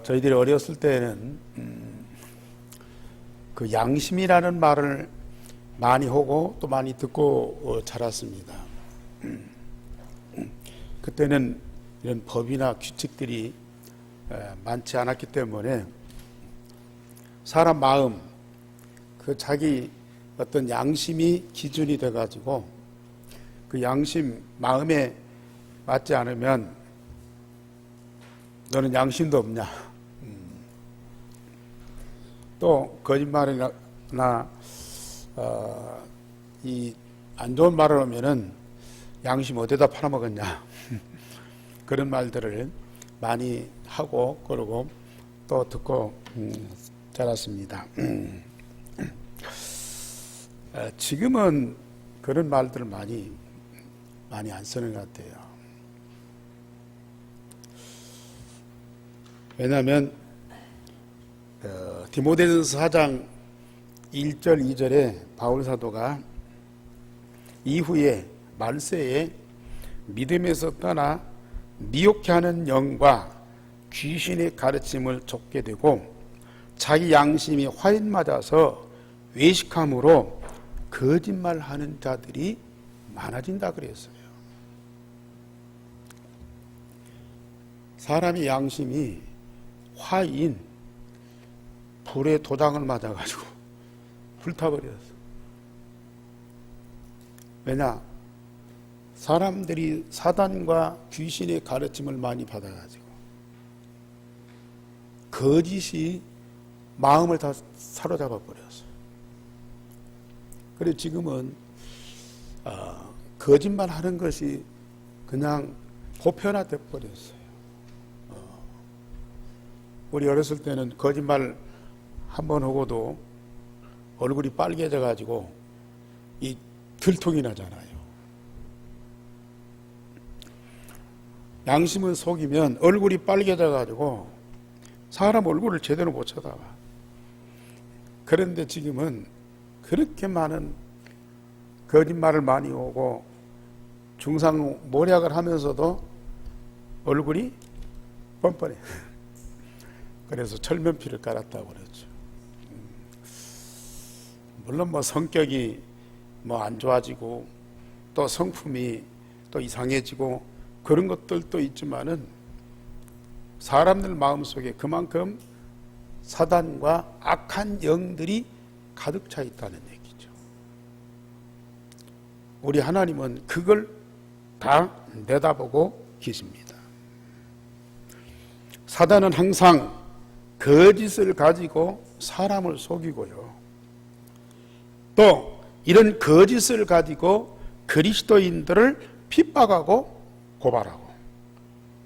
저희들이 어렸을 때는 그 양심이라는 말을 많이 하고 또 많이 듣고 자랐습니다. 그때는 이런 법이나 규칙들이 많지 않았기 때문에 사람 마음, 그 자기 어떤 양심이 기준이 돼가지고 그 양심 마음에 맞지 않으면 너는 양심도 없냐, 또 거짓말이나 이 안 좋은 말을 하면은 양심 어디다 팔아먹었냐 그런 말들을 많이 하고 그러고 또 듣고 자랐습니다. 지금은 그런 말들을 많이 안 쓰는 것 같아요. 왜냐하면 디모데전서 4장 1절 2절에 바울 사도가 이후에 말세에 믿음에서 떠나 미혹해 하는 영과 귀신의 가르침을 좇게 되고 자기 양심이 화인 맞아서 외식함으로 거짓말하는 자들이 많아진다 그랬어요. 사람의 양심이 화인, 불에 도장을 맞아가지고 불타버렸어. 왜냐? 사람들이 사단과 귀신의 가르침을 많이 받아가지고 거짓이 마음을 다 사로잡아 버렸어요. 그래서 지금은 거짓말 하는 것이 그냥 보편화돼 버렸어요. 우리 어렸을 때는 거짓말 한 번 하고도 얼굴이 빨개져 가지고 이 들통이 나잖아요. 양심을 속이면 얼굴이 빨개져 가지고 사람 얼굴을 제대로 못 쳐다봐. 그런데 지금은 그렇게 많은 거짓말을 많이 오고 중상모략을 하면서도 얼굴이 뻔뻔해. 그래서 철면피를 깔았다고 그랬죠. 물론 뭐 성격이 뭐 안 좋아지고 또 성품이 또 이상해지고 그런 것들도 있지만은 사람들 마음속에 그만큼 사단과 악한 영들이 가득 차 있다는 얘기죠. 우리 하나님은 그걸 다 내다보고 계십니다. 사단은 항상 거짓을 가지고 사람을 속이고요. 또 이런 거짓을 가지고 그리스도인들을 핍박하고 고발하고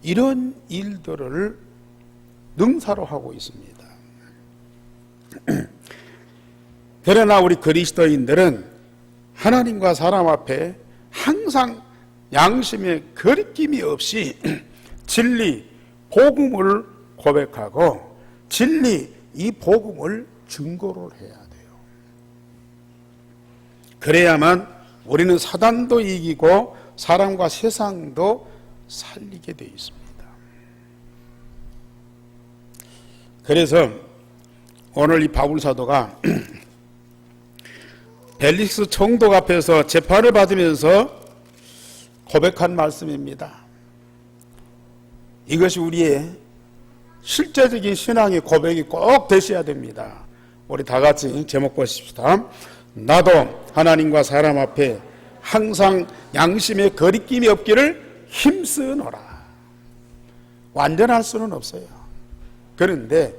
이런 일들을 능사로 하고 있습니다. 그러나 우리 그리스도인들은 하나님과 사람 앞에 항상 양심의 거리낌이 없이 진리, 복음을 고백하고 진리, 이 복음을 증거를 해야 돼요. 그래야만 우리는 사단도 이기고 사람과 세상도 살리게 되어 있습니다. 그래서 오늘 이 바울 사도가 벨릭스 총독 앞에서 재판을 받으면서 고백한 말씀입니다. 이것이 우리의 실제적인 신앙의 고백이 꼭 되셔야 됩니다. 우리 다 같이 제목 보십시다. 나도 하나님과 사람 앞에 항상 양심의 거리낌이 없기를 힘쓰노라. 완전할 수는 없어요. 그런데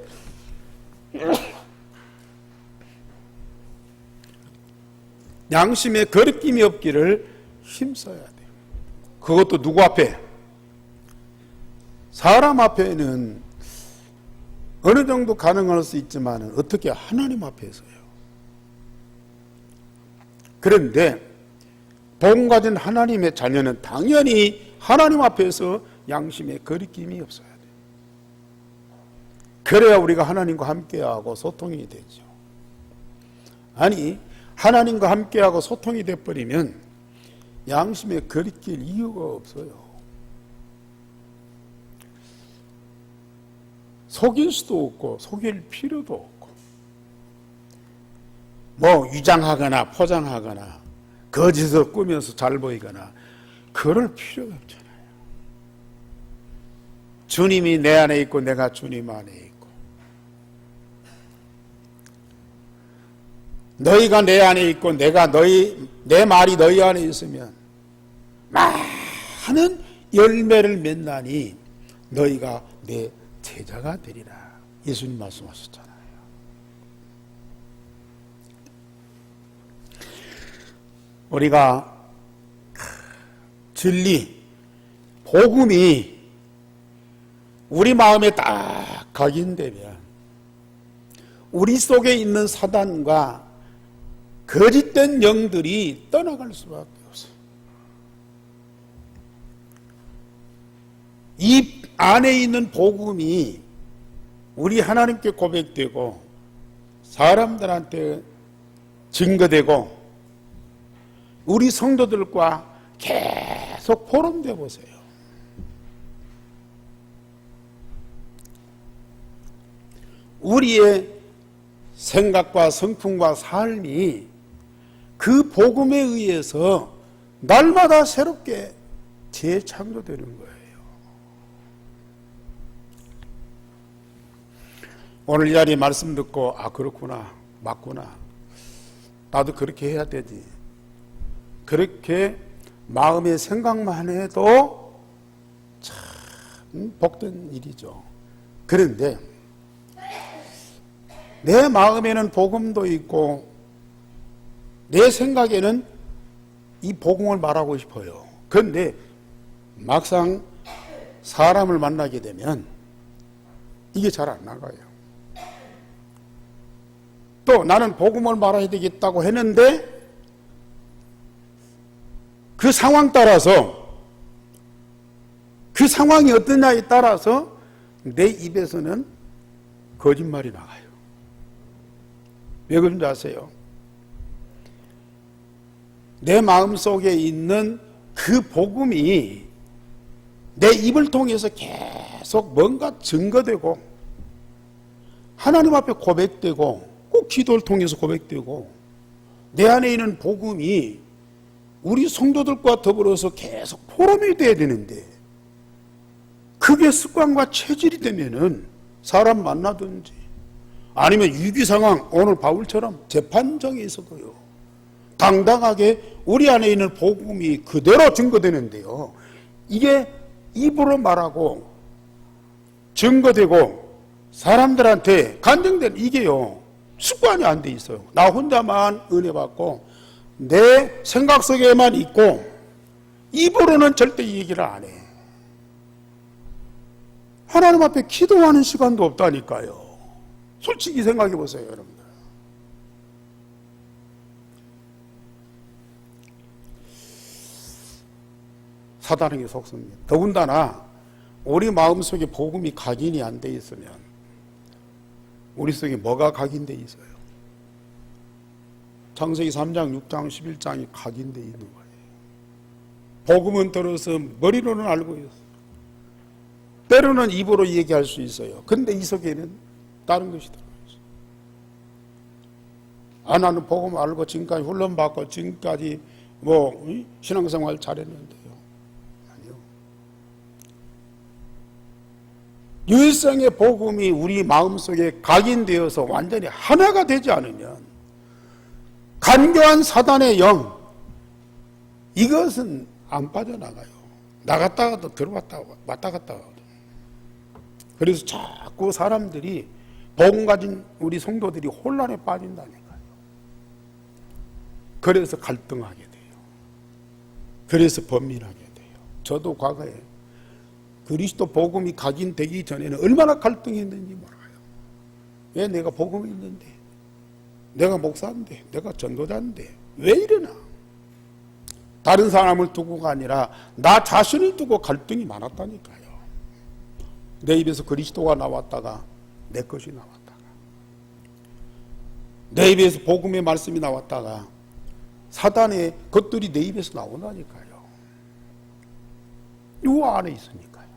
양심의 거리낌이 없기를 힘써야 돼요. 그것도 누구 앞에? 사람 앞에는 어느 정도 가능할 수 있지만 어떻게 하나님 앞에서요. 그런데 복 가진 하나님의 자녀는 당연히 하나님 앞에서 양심의 거리낌이 없어야 돼요. 그래야 우리가 하나님과 함께하고 소통이 되죠. 아니 하나님과 함께하고 소통이 돼버리면 양심에 거리낄 이유가 없어요. 속일 수도 없고 속일 필요도 없고 뭐 위장하거나 포장하거나 거짓을 꾸며서 잘 보이거나 그럴 필요가 없잖아요. 주님이 내 안에 있고 내가 주님 안에 있고 너희가 내 안에 있고 내가 내 말이 너희 안에 있으면 많은 열매를 맺나니 너희가 내 제자가 되리라. 예수님 말씀하셨잖아요. 우리가 진리, 복음이 우리 마음에 딱 각인되면 우리 속에 있는 사단과 거짓된 영들이 떠나갈 수밖에 없어요. 이 안에 있는 복음이 우리 하나님께 고백되고 사람들한테 증거되고 우리 성도들과 계속 포럼돼 보세요. 우리의 생각과 성품과 삶이 그 복음에 의해서 날마다 새롭게 재창조되는 거예요. 오늘 이 자리에 말씀 듣고 그렇구나, 맞구나, 나도 그렇게 해야 되지, 그렇게 마음의 생각만 해도 참 복된 일이죠. 그런데 내 마음에는 복음도 있고 내 생각에는 이 복음을 말하고 싶어요. 그런데 막상 사람을 만나게 되면 이게 잘 안 나가요. 또 나는 복음을 말해야 되겠다고 했는데 그 상황 따라서 그 상황이 어떠냐에 따라서 내 입에서는 거짓말이 나가요. 왜 그런지 아세요? 내 마음속에 있는 그 복음이 내 입을 통해서 계속 뭔가 증거되고 하나님 앞에 고백되고 꼭 기도를 통해서 고백되고 내 안에 있는 복음이 우리 성도들과 더불어서 계속 포럼이 돼야 되는데 그게 습관과 체질이 되면은 사람 만나든지 아니면 위기 상황, 오늘 바울처럼 재판정에 있어도요 당당하게 우리 안에 있는 복음이 그대로 증거되는데요, 이게 입으로 말하고 증거되고 사람들한테 간증되는 이게요 습관이 안 돼 있어요. 나 혼자만 은혜 받고 내 생각 속에만 있고 입으로는 절대 이 얘기를 안 해. 하나님 앞에 기도하는 시간도 없다니까요. 솔직히 생각해 보세요, 여러분들. 사단에게 속습니다. 더군다나 우리 마음속에 복음이 각인이 안 돼 있으면 우리 속에 뭐가 각인돼 있어요? 창세기 3장, 6장, 11장이 각인돼 있는 거예요. 복음은 들어서 머리로는 알고 있어요. 때로는 입으로 얘기할 수 있어요. 근데 이 속에는 다른 것이 들어가 있어요. 나는 복음 알고 지금까지 훈련받고 지금까지 신앙생활 잘했는데요. 아니요. 일생의 복음이 우리 마음속에 각인되어서 완전히 하나가 되지 않으면 간교한 사단의 영, 이것은 안 빠져나가요. 나갔다가도 들어왔다 왔다 갔다 하거든요. 그래서 자꾸 사람들이 복음 가진 우리 성도들이 혼란에 빠진다니까요. 그래서 갈등하게 돼요. 그래서 범민하게 돼요. 저도 과거에 그리스도 복음이 각인되기 전에는 얼마나 갈등했는지 몰라요. 왜 내가 복음이 있는데, 내가 목사인데, 내가 전도자인데 왜 이러나? 다른 사람을 두고가 아니라 나 자신을 두고 갈등이 많았다니까요. 내 입에서 그리스도가 나왔다가 내 것이 나왔다가, 내 입에서 복음의 말씀이 나왔다가 사단의 것들이 내 입에서 나온다니까요. 이 안에 있으니까요.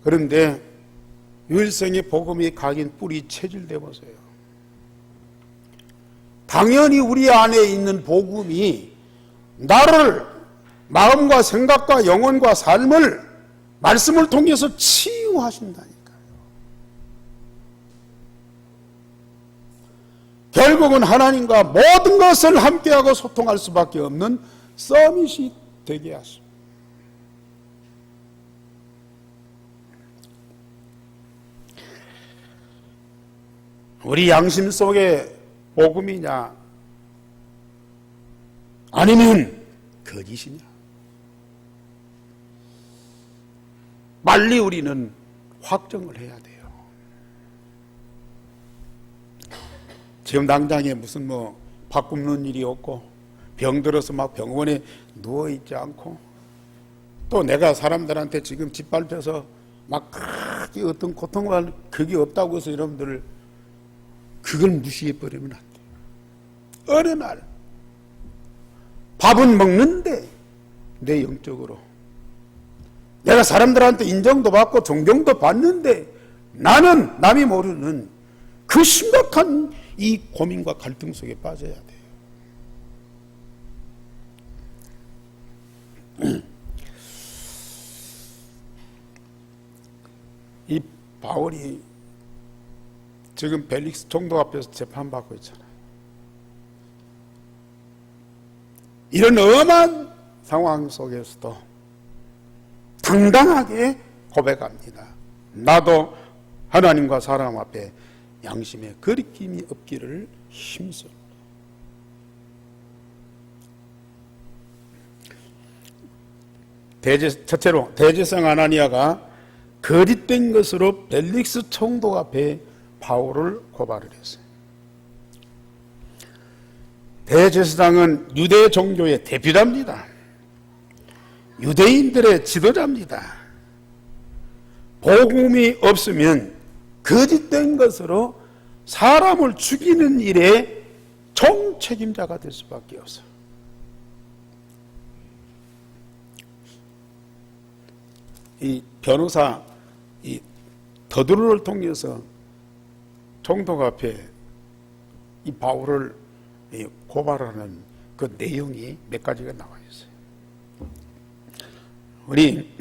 그런데 유일성의 복음이 각인 뿌리 체질돼 보세요. 당연히 우리 안에 있는 복음이 나를 마음과 생각과 영혼과 삶을 말씀을 통해서 치유하신다니까요. 결국은 하나님과 모든 것을 함께하고 소통할 수밖에 없는 서밋이 되게 하십니다. 우리 양심 속에 복음이냐 아니면 거짓이냐, 빨리 우리는 확정을 해야 돼요. 지금 당장에 무슨 밥 굶는 일이 없고 병들어서 막 병원에 누워있지 않고 또 내가 사람들한테 지금 짓밟혀서 막 크게 어떤 고통을 그게 없다고 해서 여러분들 그걸 무시해버리면 안 돼요. 어느 날 밥은 먹는데 내 영적으로 내가 사람들한테 인정도 받고 존경도 받는데 나는 남이 모르는 그 심각한 이 고민과 갈등 속에 빠져야 돼요. 이 바울이 지금 벨릭스 총독 앞에서 재판받고 있잖아요. 이런 엄한 상황 속에서도 당당하게 고백합니다. 나도 하나님과 사람 앞에 양심에 거리낌이 없기를 힘써. 첫째로 대제사장 아나니아가 거짓된 것으로 벨릭스 총독 앞에 바울을 고발을 했어요. 대제사장은 유대 종교의 대표자입니다. 유대인들의 지도자입니다. 복음이 없으면 거짓된 것으로 사람을 죽이는 일에 총책임자가 될 수밖에 없어요. 이 변호사 이 더두루를 통해서 총독 앞에 이 바울을 고발하는 그 내용이 몇 가지가 나와 있어요. 우리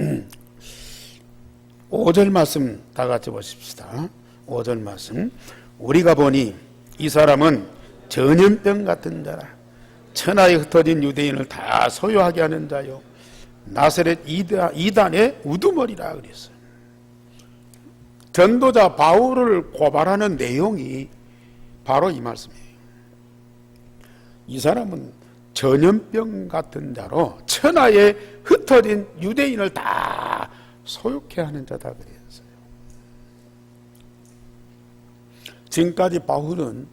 5절 말씀 다 같이 보십시다. 5절 말씀. 우리가 보니 이 사람은 전염병 같은 자라 천하에 흩어진 유대인을 다 소유하게 하는 자요 나사렛 이단의 우두머리라 그랬어요. 전도자 바울을 고발하는 내용이 바로 이 말씀이에요. 이 사람은 전염병 같은 자로 천하에 흩어진 유대인을 다 소유케 하는 자다 그랬어요. 지금까지 바울은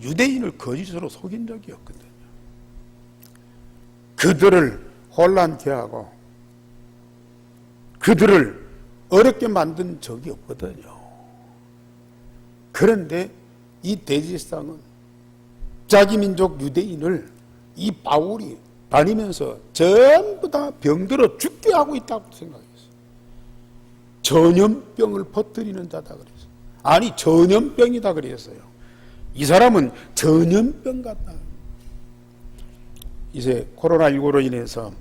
유대인을 거짓으로 속인 적이 없거든요. 그들을 혼란케 하고 그들을 어렵게 만든 적이 없거든요. 그런데 이 대제사장은 자기 민족 유대인을 이 바울이 다니면서 전부 다 병들어 죽게 하고 있다고 생각했어요. 전염병을 퍼뜨리는 자다 그랬어요. 아니 전염병이다 그랬어요. 이 사람은 전염병 같다. 이제 코로나19로 인해서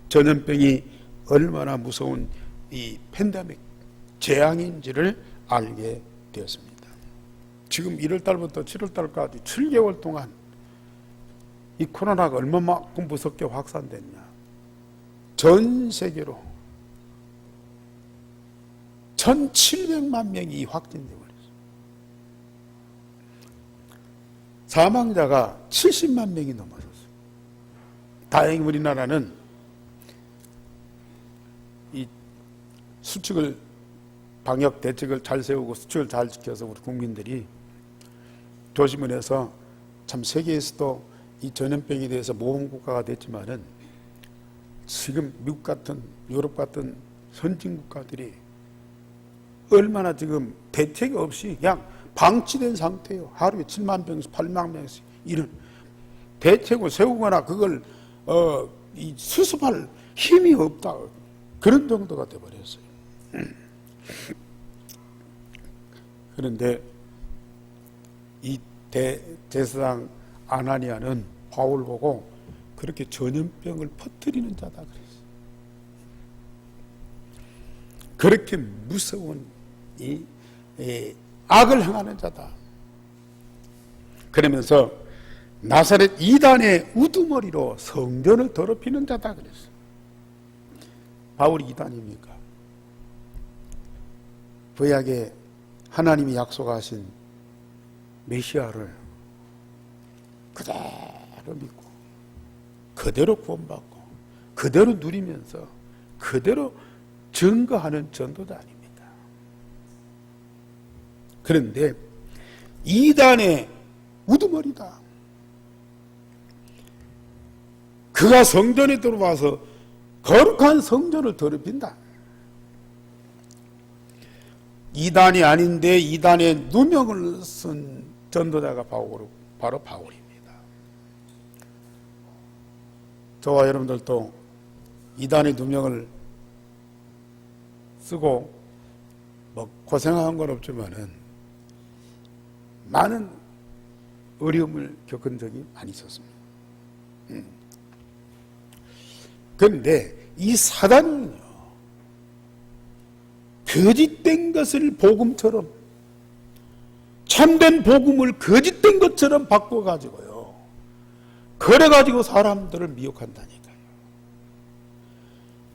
전염병이 얼마나 무서운 이 팬데믹 재앙인지를 알게 되었습니다. 지금 1월달부터 7월달까지 7개월 동안 이 코로나가 얼마만큼 무섭게 확산됐냐. 전 세계로 1700만 명이 확진되어 버렸어요. 사망자가 70만 명이 넘어섰어요. 다행히 우리나라는 이 수칙을 방역 대책을 잘 세우고 수칙을 잘 지켜서 우리 국민들이 조심을 해서 참 세계에서도 이 전염병에 대해서 모범국가가 됐지만은 지금 미국 같은 유럽 같은 선진 국가들이 얼마나 지금 대책 없이 그냥 방치된 상태예요. 하루에 7만 명씩 8만 명씩 이런 대책을 세우거나 그걸 이 수습할 힘이 없다. 그런 정도가 돼버렸어요. 그런데 이 대제사장 아나니아는 바울 보고 그렇게 전염병을 퍼뜨리는 자다 그랬어요. 그렇게 무서운 이 악을 행하는 자다. 그러면서 나사렛 이단의 우두머리로 성전을 더럽히는 자다 그랬어요. 바울이 이단입니까? 구약에 하나님이 약속하신 메시아를 그대로 믿고 그대로 구원받고 그대로 누리면서 그대로 증거하는 전도자 아닙니까? 그런데 이단의 우두머리다. 그가 성전에 들어와서 거룩한 성전을 더럽힌다. 이단이 아닌데 이단의 누명을 쓴 전도자가 바로 바울입니다. 저와 여러분들도 이단의 누명을 쓰고 뭐 고생한 건 없지만은 많은 어려움을 겪은 적이 많이 있었습니다. 그런데 이 사단은요, 거짓된 것을 복음처럼, 참된 복음을 거짓된 것처럼 바꿔가지고요, 그래가지고 사람들을 미혹한다니까요.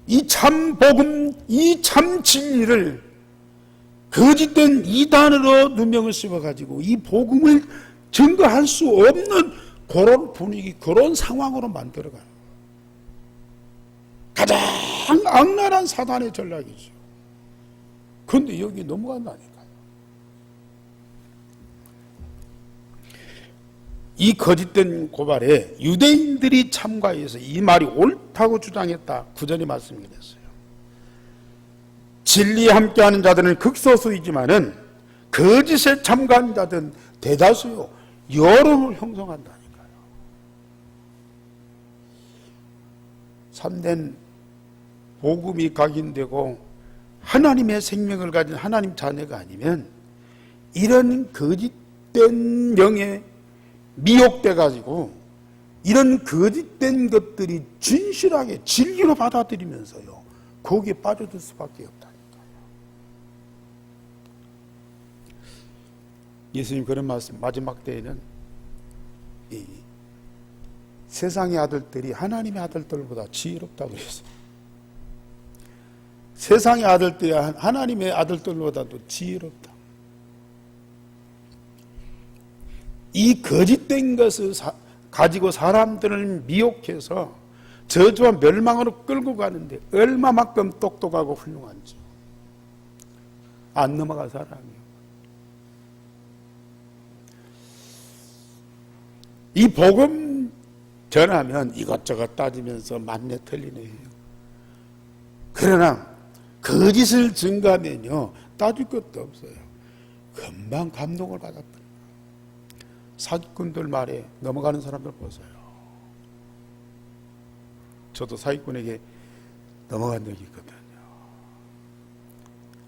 이 참 복음, 이 참 진리를 거짓된 이단으로 누명을 씌워가지고 이 복음을 증거할 수 없는 그런 분위기, 그런 상황으로 만들어가요. 가장 악랄한 사단의 전략이죠. 그런데 여기 넘어간다니까요. 이 거짓된 고발에 유대인들이 참가해서 이 말이 옳다고 주장했다. 구절이 말씀드렸어요. 진리에 함께하는 자들은 극소수이지만은 거짓에 참가한 자들은 대다수요, 여론을 형성한다니까요. 참된 복음이 각인되고 하나님의 생명을 가진 하나님 자녀가 아니면 이런 거짓된 영에 미혹돼 가지고 이런 거짓된 것들이 진실하게 진리로 받아들이면서요, 거기에 빠져들 수밖에 없다니까요. 예수님 그런 말씀, 마지막 때에는 이 세상의 아들들이 하나님의 아들들보다 지혜롭다고 그랬어요. 세상의 아들들이 하나님의 아들들보다도 지혜롭다. 이 거짓된 것을 가지고 사람들을 미혹해서 저주와 멸망으로 끌고 가는데 얼마만큼 똑똑하고 훌륭한지 안 넘어간 사람이에요. 이 복음 전하면 이것저것 따지면서 맞네 틀리네 해요. 그러나 거짓을 증가하면요, 따질 것도 없어요. 금방 감동을 받았다. 사기꾼들 말에 넘어가는 사람들 보세요. 저도 사기꾼에게 넘어간 적이 있거든요.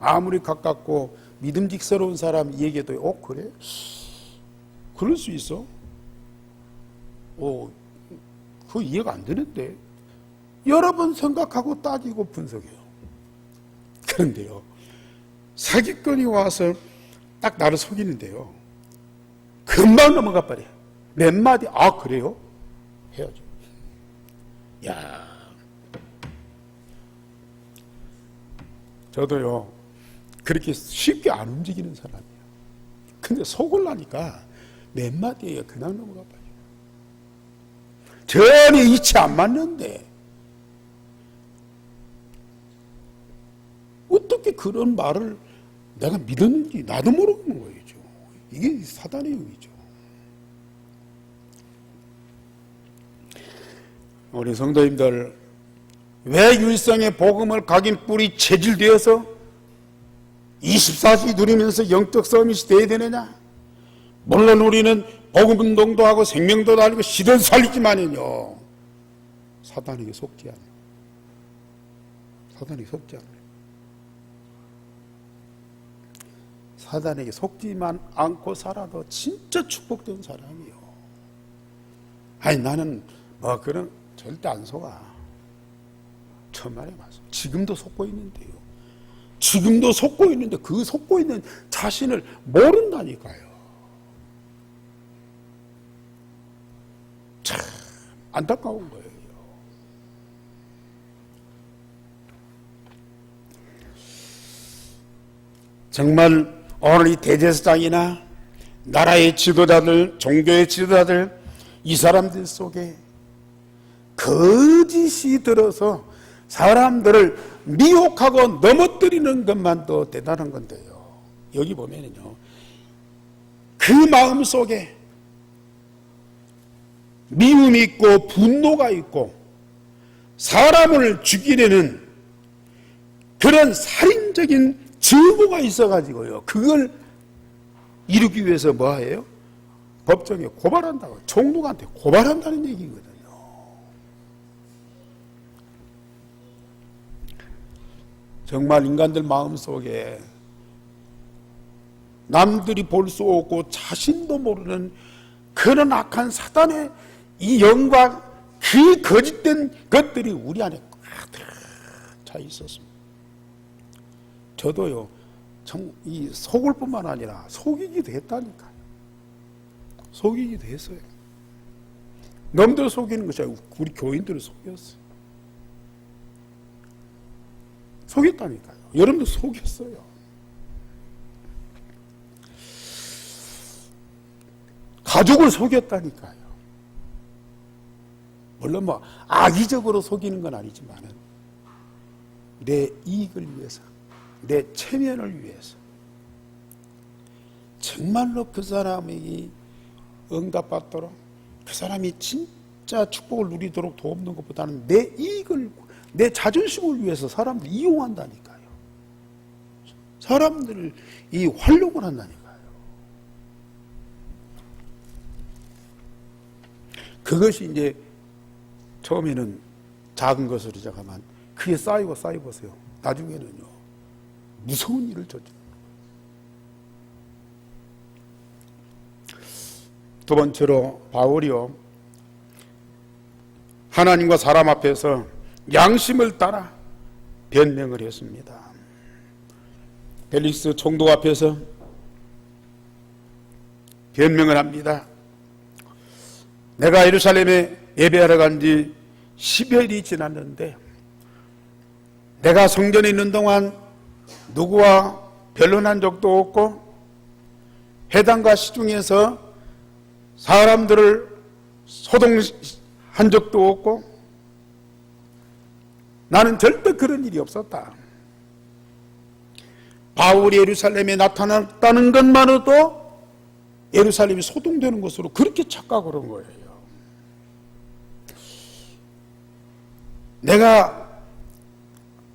아무리 가깝고 믿음직스러운 사람 얘기해도 그래? 그럴 수 있어? 그거 이해가 안 되는데. 여러 번 생각하고 따지고 분석해요. 그런데요, 사기꾼이 와서 딱 나를 속이는데요, 금방 넘어가 버려요. 몇 마디, 그래요? 해야죠. 야, 저도요, 그렇게 쉽게 안 움직이는 사람이에요. 근데 속으려니까 몇 마디에 그냥 넘어가 버려요. 전혀 이치 안 맞는데 어떻게 그런 말을 내가 믿었는지 나도 모르는 거예요. 이게 사단의 영이죠. 우리 성도님들, 왜 율성의 복음을 각인 뿔이 체질되어서 24시 누리면서 영적 서밋이 돼야 되느냐? 물론 우리는 복음 운동도 하고 생명도 달리고 시대를 살리지만은요, 사단에게 속지 않아요. 사단에게 속지 않아요. 사단에게 속지만 않고 살아도 진짜 축복된 사람이요. 아니 나는 뭐 그런 절대 안 속아. 천만에 맞아. 지금도 속고 있는데요. 지금도 속고 있는데 그 속고 있는 자신을 모른다니까요. 참 안타까운 거예요. 정말 오늘 이 대제사장이나 나라의 지도자들, 종교의 지도자들, 이 사람들 속에 거짓이 들어서 사람들을 미혹하고 넘어뜨리는 것만도 대단한 건데요. 여기 보면은요, 그 마음 속에 미움이 있고 분노가 있고 사람을 죽이려는 그런 살인적인 증오가 있어가지고요, 그걸 이루기 위해서 뭐해요? 법정에 고발한다고, 총독한테 고발한다는 얘기거든요. 정말 인간들 마음속에 남들이 볼 수 없고 자신도 모르는 그런 악한 사단의 이 영광, 그 거짓된 것들이 우리 안에 가득 차 있었습니다. 저도요, 이 속을 뿐만 아니라 속이기도 했다니까요. 속이기도 했어요. 남들 속이는 것이 아니고 우리 교인들을 속였어요. 속였다니까요. 여러분도 속였어요. 가족을 속였다니까요. 물론 뭐 악의적으로 속이는 건 아니지만 내 이익을 위해서, 내 체면을 위해서 정말로 그 사람이 응답받도록, 그 사람이 진짜 축복을 누리도록 돕는 것보다는 내 이익을, 내 자존심을 위해서 사람들 이용한다니까요. 사람들을 이 활용을 한다니까요. 그것이 이제 처음에는 작은 것으로 시작하면 그게 쌓이고 쌓여보세요. 나중에는요, 무서운 일을 저지르는 거예요. 두 번째로 바울이요, 하나님과 사람 앞에서 양심을 따라 변명을 했습니다. 벨릭스 총독 앞에서 변명을 합니다. 내가 예루살렘에 예배하러 간 지 10여일이 지났는데 내가 성전에 있는 동안 누구와 변론한 적도 없고 회당과 시중에서 사람들을 소동한 적도 없고 나는 절대 그런 일이 없었다. 바울이 예루살렘에 나타났다는 것만으로도 예루살렘이 소동되는 것으로 그렇게 착각을 한 거예요. 내가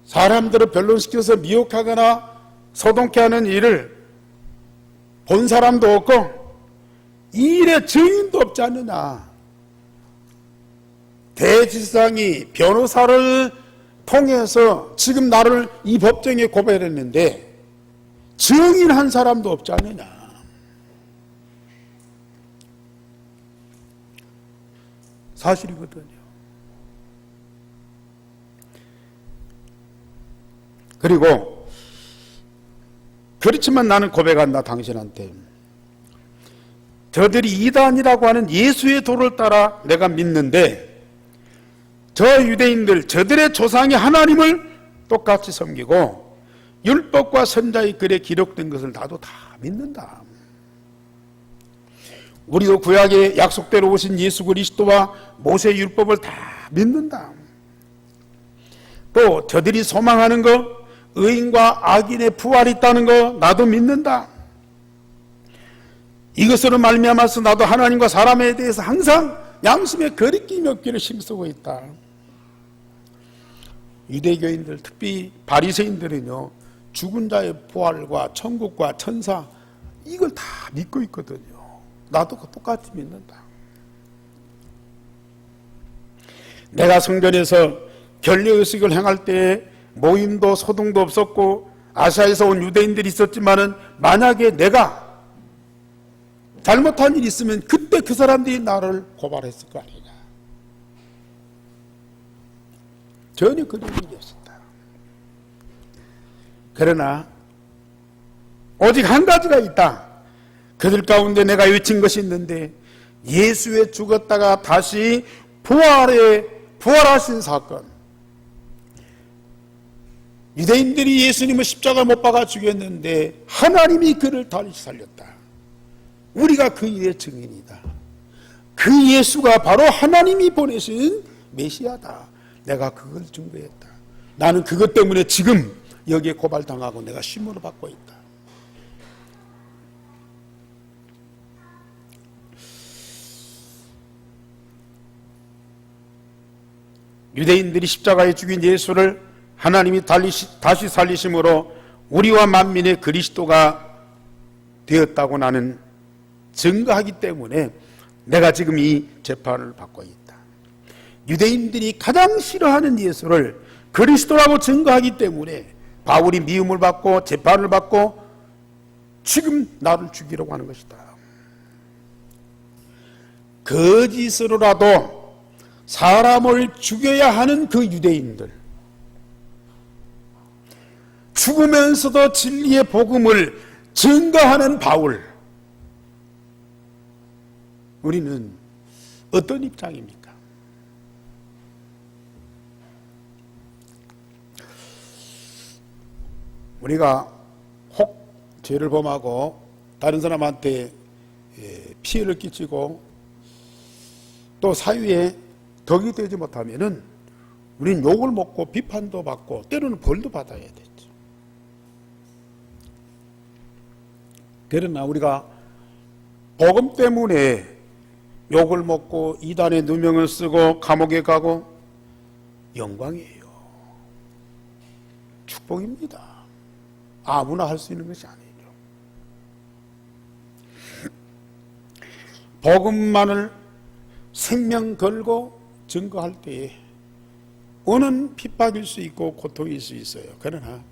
사람들을 변론시켜서 미혹하거나 소동케 하는 일을 본 사람도 없고 이 일의 증인도 없지 않느냐. 대제사장이 변호사를 통해서 지금 나를 이 법정에 고발했는데 증인한 사람도 없지 않느냐. 사실이거든요. 그리고 그렇지만 나는 고백한다 당신한테. 저들이 이단이라고 하는 예수의 도를 따라 내가 믿는데 저 유대인들, 저들의 조상이 하나님을 똑같이 섬기고 율법과 선자의 글에 기록된 것을 나도 다 믿는다. 우리도 구약의 약속대로 오신 예수 그리스도와 모세의 율법을 다 믿는다. 또 저들이 소망하는 것, 의인과 악인의 부활이 있다는 거 나도 믿는다. 이것으로 말미암아서 나도 하나님과 사람에 대해서 항상 양심의 거리낌이 없기를 힘쓰고 있다. 유대교인들, 특히 바리새인들은요, 죽은 자의 부활과 천국과 천사 이걸 다 믿고 있거든요. 나도 똑같이 믿는다. 내가 성전에서 결례의식을 행할 때에 모임도 소동도 없었고 아시아에서 온 유대인들이 있었지만은 만약에 내가 잘못한 일이 있으면 그때 그 사람들이 나를 고발했을 거 아니냐. 전혀 그런 일이 없었다. 그러나 오직 한 가지가 있다. 그들 가운데 내가 외친 것이 있는데, 예수의 죽었다가 다시 부활하신 사건. 유대인들이 예수님을 십자가 못 박아 죽였는데 하나님이 그를 다시 살렸다. 우리가 그 일의 증인이다. 그 예수가 바로 하나님이 보내신 메시아다. 내가 그걸 증거했다. 나는 그것 때문에 지금 여기에 고발당하고 내가 심문을 받고 있다. 유대인들이 십자가에 죽인 예수를 하나님이 다시 살리심으로 우리와 만민의 그리스도가 되었다고 나는 증거하기 때문에 내가 지금 이 재판을 받고 있다. 유대인들이 가장 싫어하는 예수를 그리스도라고 증거하기 때문에 바울이 미움을 받고 재판을 받고 지금 나를 죽이려고 하는 것이다. 거짓으로라도 사람을 죽여야 하는 그 유대인들, 죽으면서도 진리의 복음을 증거하는 바울, 우리는 어떤 입장입니까? 우리가 혹 죄를 범하고 다른 사람한테 피해를 끼치고 또 사회에 덕이 되지 못하면은 우리는 욕을 먹고 비판도 받고 때로는 벌도 받아야 되죠. 그러나 우리가 복음 때문에 욕을 먹고 이단에 누명을 쓰고 감옥에 가고 영광이에요. 축복입니다. 아무나 할 수 있는 것이 아니에요. 복음만을 생명 걸고 증거할 때에 오는 핍박일 수 있고 고통일 수 있어요. 그러나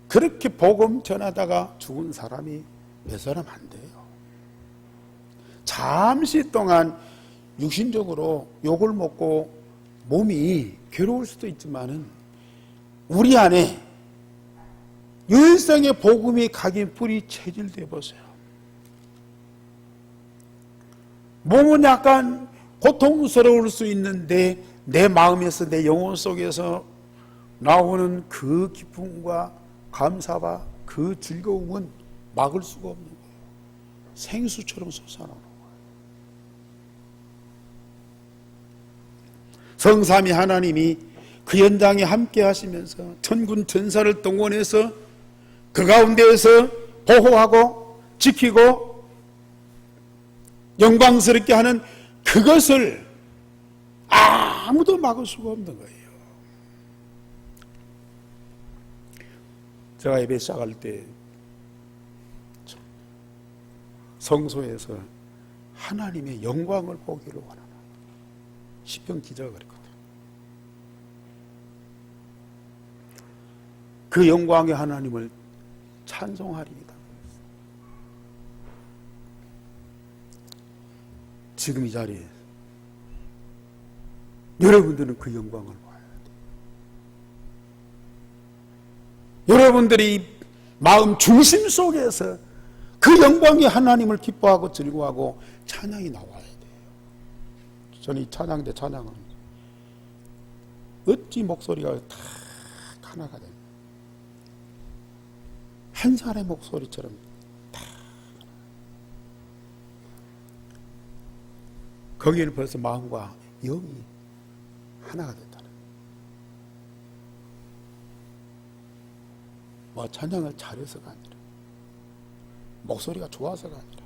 그렇게 복음 전하다가 죽은 사람이 몇 사람 안 돼요. 잠시 동안 육신적으로 욕을 먹고 몸이 괴로울 수도 있지만은 우리 안에 일생의 복음이 각인 뿌리 체질돼 보세요. 몸은 약간 고통스러울 수 있는데 내 마음에서 내 영혼 속에서 나오는 그 기쁨과 감사와 그 즐거움은 막을 수가 없는 거예요. 생수처럼 솟아나는 거예요. 성삼위 하나님이 그 현장에 함께 하시면서 천군 천사를 동원해서 그 가운데에서 보호하고 지키고 영광스럽게 하는 그것을 아무도 막을 수가 없는 거예요. 제가 예배 시작할 때 성소에서 하나님의 영광을 보기를 원하는 시편 기자가 그랬거든요. 그 영광의 하나님을 찬송하리이다. 지금 이 자리에 여러분들은 그 영광을 봐야 돼요. 여러분들이 마음 중심 속에서 그 영광의 하나님을 기뻐하고 즐거워하고 찬양이 나와야 돼요. 저는 이 찬양대 찬양은 어찌 목소리가 다 하나가 됩니다. 한 사람의 목소리처럼 다 거기에는 벌써 마음과 영이 하나가 됐다는 뭐 찬양을 잘해서가 아니라 목소리가 좋아서가 아니라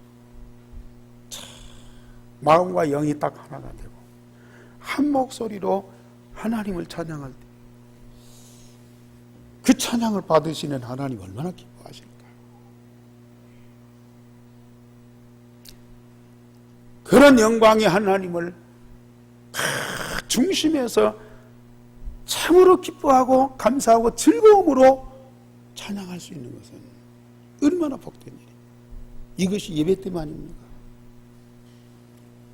마음과 영이 딱 하나가 되고 한 목소리로 하나님을 찬양할 때 그 찬양을 받으시는 하나님 얼마나 기뻐하실까. 그런 영광의 하나님을 중심에서 참으로 기뻐하고 감사하고 즐거움으로 찬양할 수 있는 것은 얼마나 복된 일이에요. 이것이 예배 때문 아닙니까?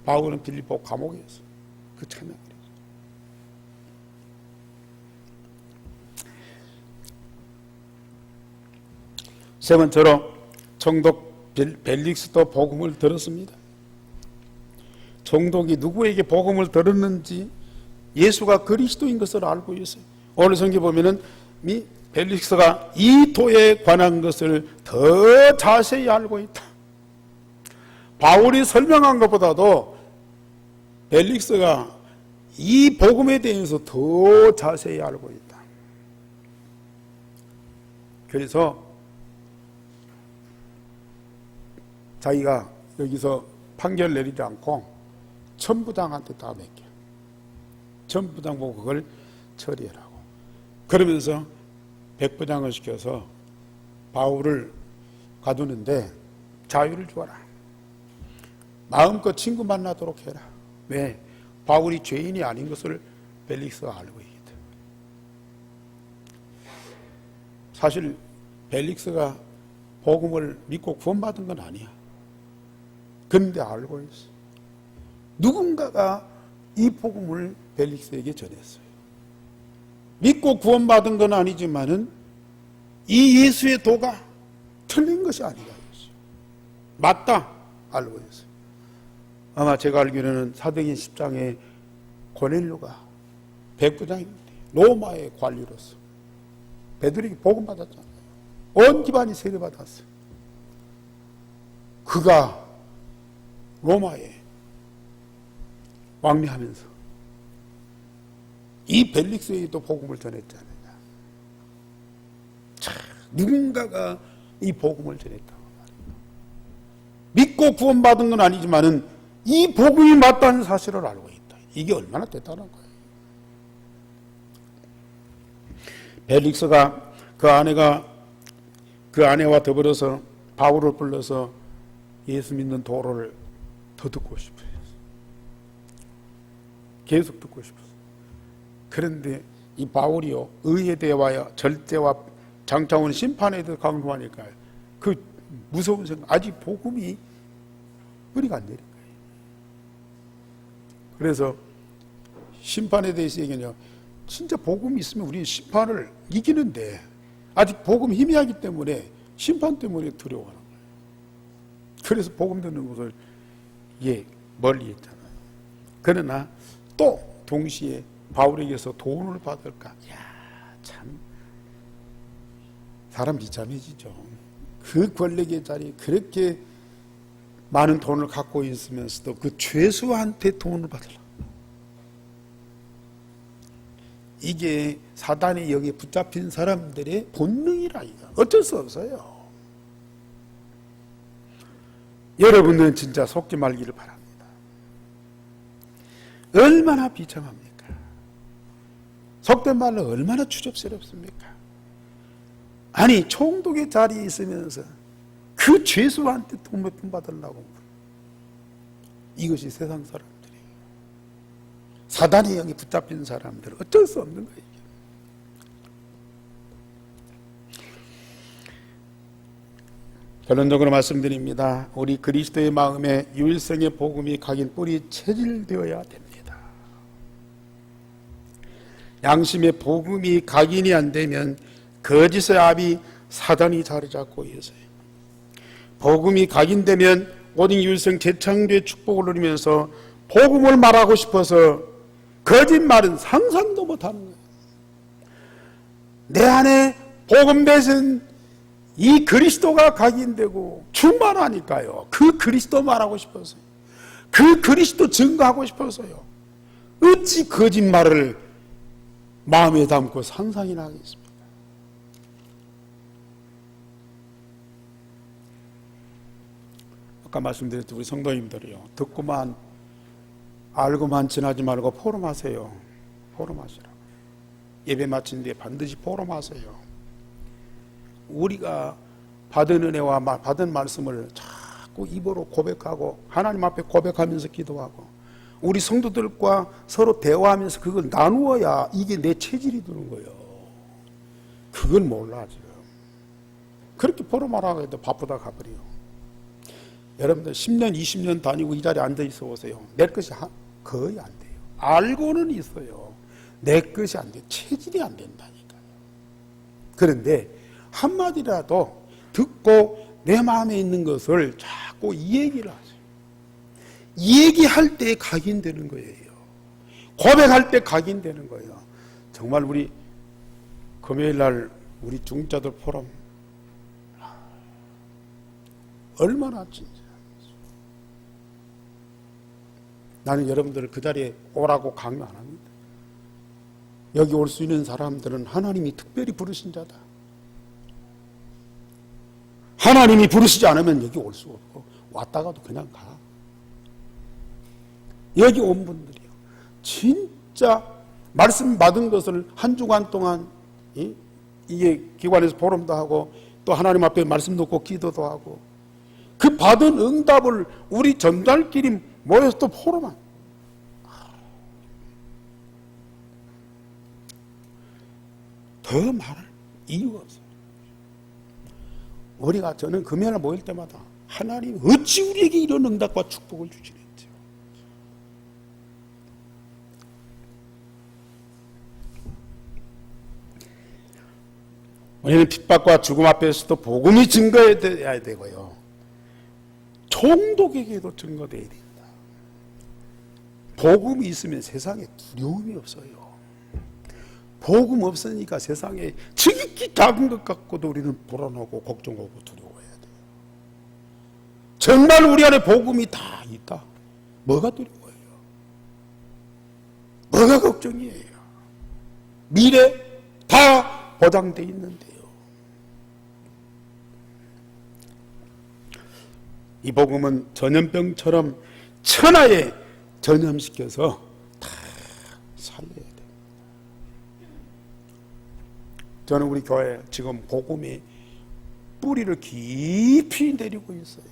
바울은 빌립보 감옥에서 그 찬양을 했어요. 세 번째로 총독 벨릭스도 복음을 들었습니다. 총독이 누구에게 복음을 들었는지 예수가 그리스도인 것을 알고 있어요. 오늘 성경 보면은 벨릭스가 이 도에 관한 것을 더 자세히 알고 있다. 바울이 설명한 것보다도 벨릭스가 이 복음에 대해서 더 자세히 알고 있다. 그래서 자기가 여기서 판결 내리지 않고 천부장한테 다 맡겨. 천부장 보고 그걸 처리하라고. 그러면서 백부장을 시켜서 바울을 가두는데 자유를 주어라. 마음껏 친구 만나도록 해라. 왜? 바울이 죄인이 아닌 것을 벨릭스가 알고 있거든. 사실 벨릭스가 복음을 믿고 구원받은 건 아니야. 그런데 알고 있어. 누군가가 이 복음을 벨릭스에게 전했어요. 믿고 구원받은 건 아니지만은 이 예수의 도가 틀린 것이 아니다. 맞다 알고 있어요. 아마 제가 알기로는 사도행전 10장에 고넬료가 백부장인데 로마의 관리로서 베드로에게 복음 받았잖아요. 온 집안이 세례받았어요. 그가 로마에 왕래하면서 이 벨릭스에게도 복음을 전했지 않느냐. 참, 누군가가 이 복음을 전했다고 말이에요. 믿고 구원받은 건 아니지만은 이 복음이 맞다는 사실을 알고 있다. 이게 얼마나 대단한 거예요. 벨릭스가 그 아내와 더불어서 바울을 불러서 예수 믿는 도를 더 듣고 싶어요. 계속 듣고 싶었어요. 그런데 이 바울이요, 의에 대하여 절제와 장차오는 심판에 대해 강조하니까 그 무서운 생각, 아직 복음이 뿌리가 안 내린 거예요. 그래서 심판에 대해서 얘기하냐, 진짜 복음이 있으면 우리는 심판을 이기는데 아직 복음 희미하기 때문에 심판 때문에 두려워하는 거예요. 그래서 복음 듣는 것을 멀리 했잖아요. 그러나 또 동시에 바울에게서 돈을 받을까? 참 사람 비참해지죠. 그 권력의 자리 그렇게 많은 돈을 갖고 있으면서도 그 죄수한테 돈을 받으라. 이게 사단이 여기에 붙잡힌 사람들의 본능이라 이거. 어쩔 수 없어요. 여러분은 진짜 속지 말기를 바랍니다. 얼마나 비참합니까? 속된 말로 얼마나 추접스럽습니까? 아니 총독의 자리에 있으면서 그 죄수한테 돈 몇 푼 받으려고. 이것이 세상 사람들이에요. 사단의 영에 붙잡힌 사람들은 어쩔 수 없는 거예요. 결론적으로 말씀드립니다. 우리 그리스도의 마음에 유일성의 복음이 각인 뿌리 체질되어야 됩니다. 양심의 복음이 각인이 안 되면 거짓의 압이 사단이 자리 잡고 있어요. 복음이 각인되면 오직 유일성 재창조의 축복을 누리면서 복음을 말하고 싶어서 거짓말은 상상도 못하는 거예요. 내 안에 복음 대신 이 그리스도가 각인되고 충만하니까요. 그 그리스도 말하고 싶어서요. 그 그리스도 증거하고 싶어서요. 어찌 거짓말을 마음에 담고 상상이나 하겠습니까? 아까 말씀드렸듯이 우리 성도님들이요, 듣고만 알고만 지나지 말고 포럼하세요. 포럼하시라고. 예배 마친 뒤에 반드시 포럼하세요. 우리가 받은 은혜와 받은 말씀을 자꾸 입으로 고백하고 하나님 앞에 고백하면서 기도하고 우리 성도들과 서로 대화하면서 그걸 나누어야 이게 내 체질이 되는 거예요. 그걸 몰라 지금. 그렇게 포럼하라고 해도 바쁘다 가버려요. 여러분들 10년 20년 다니고 이 자리에 앉아 있어 보세요. 내 것이 거의 안 돼요. 알고는 있어요. 내 것이 안 돼요. 체질이 안 된다니까요. 그런데 한마디라도 듣고 내 마음에 있는 것을 자꾸 이 얘기를 하세요. 이 얘기할 때 각인되는 거예요. 고백할 때 각인되는 거예요. 정말 우리 금요일 날 우리 중자들 포럼 얼마나 진짜 나는 여러분들을 그 자리에 오라고 강요 안 합니다. 여기 올 수 있는 사람들은 하나님이 특별히 부르신 자다. 하나님이 부르시지 않으면 여기 올 수 없고 왔다가도 그냥 가. 여기 온 분들이요. 진짜 말씀 받은 것을 한 주간 동안 이게 기관에서 포럼도 하고 또 하나님 앞에 말씀 듣고 기도도 하고 그 받은 응답을 우리 전달끼리 모여서 또 포럼한 더 말할 이유가 없어요. 우리가 저는 금요일 모일 때마다 하나님 어찌 우리에게 이런 응답과 축복을 주시는지요. 우리는 핍박과 죽음 앞에서도 복음이 증거해야 되고요. 총독에게도 증거되어야 된다. 복음이 있으면 세상에 두려움이 없어요. 복음 없으니까 세상에 지극히 작은 것 갖고도 우리는 불안하고 걱정하고 두려워해야 돼요. 정말 우리 안에 복음이 다 있다. 뭐가 두려워요? 뭐가 걱정이에요? 미래 다 보장되어 있는데요. 이 복음은 전염병처럼 천하에 전염시켜서 다 살려야 돼요. 저는 우리 교회 지금 복음이 뿌리를 깊이 내리고 있어요.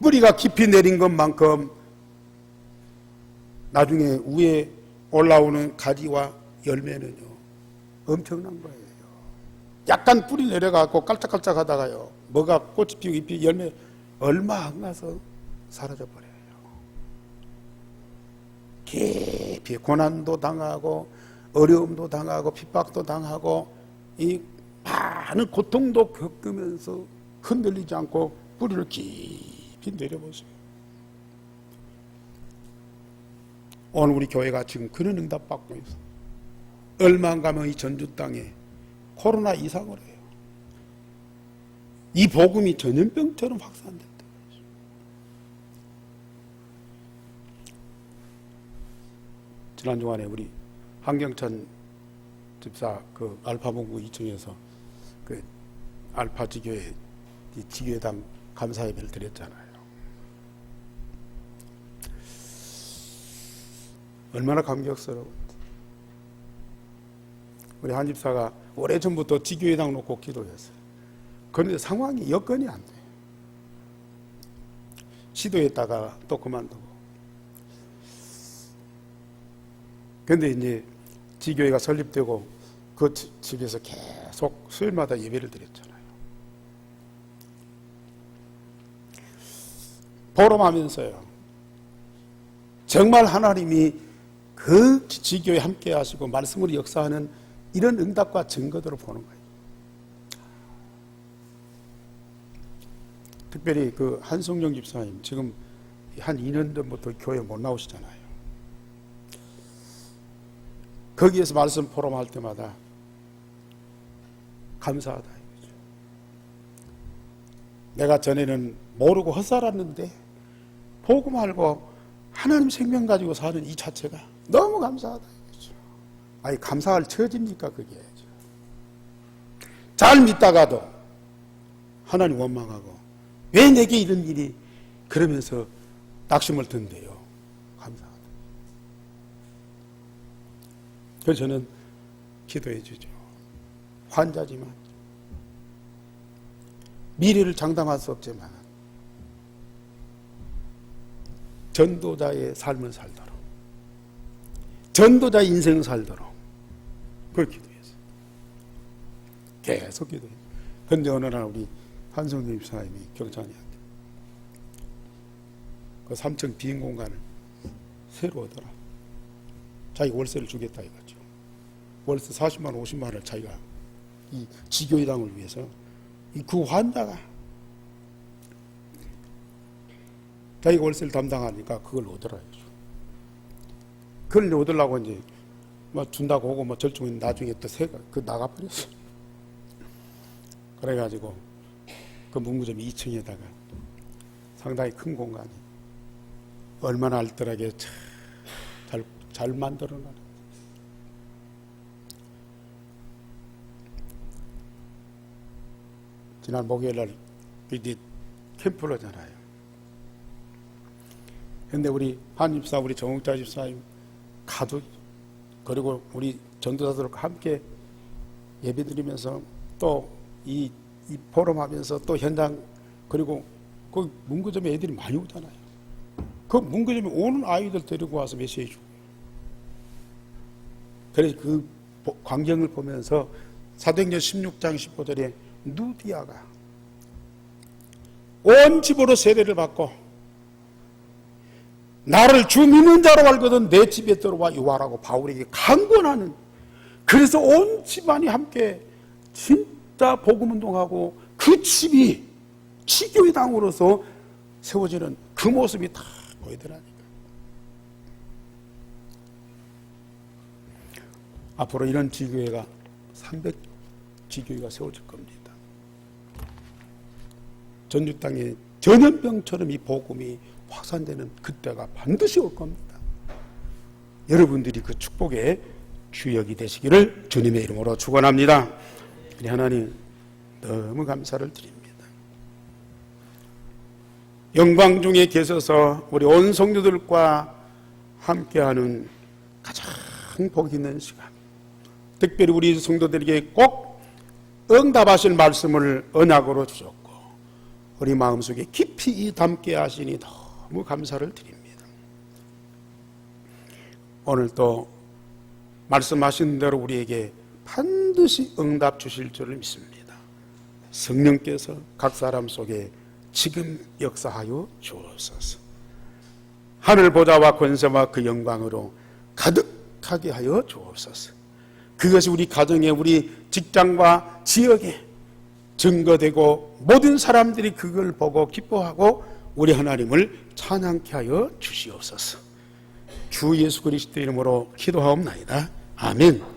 뿌리가 깊이 내린 것만큼 나중에 위에 올라오는 가지와 열매는요 엄청난 거예요. 약간 뿌리 내려가고 깔짝깔짝 하다가요 뭐가 꽃이 피고 잎이 열매 얼마 안 가서 사라져 버려요. 깊이 고난도 당하고 어려움도 당하고 핍박도 당하고 이 많은 고통도 겪으면서 흔들리지 않고 뿌리를 깊이 내려보세요. 오늘 우리 교회가 지금 그런 응답받고 있어요. 얼마 안 가면 이 전주 땅에 코로나 이상을 해요. 이 복음이 전염병처럼 확산된다. 지난 주간에 우리 한경찬 집사 그 알파본부 2층에서 그 알파 지교회 지교회당 감사 예배를 드렸잖아요. 얼마나 감격스러운지. 우리 한 집사가 오래전부터 지교회당 놓고 기도했어요. 그런데 상황이 여건이 안 돼요. 시도했다가 또 그만두고. 그런데 이제 지교회가 설립되고 그 집에서 계속 수요일마다 예배를 드렸잖아요. 포럼하면서요. 정말 하나님이 그 지교에 함께 하시고 말씀으로 역사하는 이런 응답과 증거들을 보는 거예요. 특별히 그 한송영 집사님 지금 한 2년 전부터 교회 못 나오시잖아요. 거기에서 말씀 포럼할 때마다 감사하다 이거죠. 내가 전에는 모르고 헛살았는데 복음 알고 하나님 생명 가지고 사는 이 자체가 너무 감사하다 이거죠. 아니 감사할 처지입니까 그게. 잘 믿다가도 하나님 원망하고 왜 내게 이런 일이 그러면서 낙심을 든대요. 감사하다. 그래서 저는 기도해 주죠. 환자지만 미래를 장담할 수 없지만 전도자의 삶을 살도록 전도자의 인생을 살도록 그걸 기도했어요. 계속 기도해요. 그런데 어느 날 우리 한성님 집사님이 경찰이한테 그 3층 빈 공간을 새로 얻어라. 자기 월세를 주겠다 이거죠. 월세 40만 원, 50만 원을 자기가 이 지교회당을 위해서 그 환자가 자기가 월세를 담당하니까 그걸 얻으라 이거죠. 그걸 얻으려고 이제 뭐 준다고 하고 뭐 절충은 나중에 또 새가 그 나가버렸어요. 그래가지고 그 문구점 2층에다가 상당히 큰 공간이 얼마나 알뜰하게 잘 만들어놔. 지난 목요일날 이제 캠프로잖아요. 근데 우리 한 집사, 우리 정욱자 집사님 가족 그리고 우리 전도사들과 함께 예배드리면서 또 이 포럼하면서 또 현장 그리고 그 문구점에 애들이 많이 오잖아요. 그 문구점에 오는 아이들 데리고 와서 메시지 주고. 그래서 그 광경을 보면서 사도행전 16장 15절에 누디아가 온 집으로 세례를 받고 나를 주 믿는 자로 알거든 내 집에 들어와 요하라고 바울에게 강권하는, 그래서 온 집안이 함께 진짜 복음운동하고 그 집이 지교회당으로서 세워지는 그 모습이 다 보이더라니까. 앞으로 이런 지교회가 300 지교회가 세워질 겁니다. 전주 땅에 전염병처럼 이 복음이 확산되는 그때가 반드시 올 겁니다. 여러분들이 그 축복의 주역이 되시기를 주님의 이름으로 축원합니다. 우리 하나님 너무 감사를 드립니다. 영광 중에 계셔서 우리 온 성도들과 함께하는 가장 복 있는 시간, 특별히 우리 성도들에게 꼭 응답하실 말씀을 언약으로 주셨고 우리 마음속에 깊이 담게 하시니 너무 감사를 드립니다. 오늘 또 말씀하신 대로 우리에게 반드시 응답 주실 줄을 믿습니다. 성령께서 각 사람 속에 지금 역사하여 주옵소서. 하늘 보좌와 권세와 그 영광으로 가득하게 하여 주옵소서. 그것이 우리 가정에, 우리 직장과 지역에 증거되고 모든 사람들이 그걸 보고 기뻐하고 우리 하나님을 찬양케 하여 주시옵소서. 주 예수 그리스도 이름으로 기도하옵나이다. 아멘.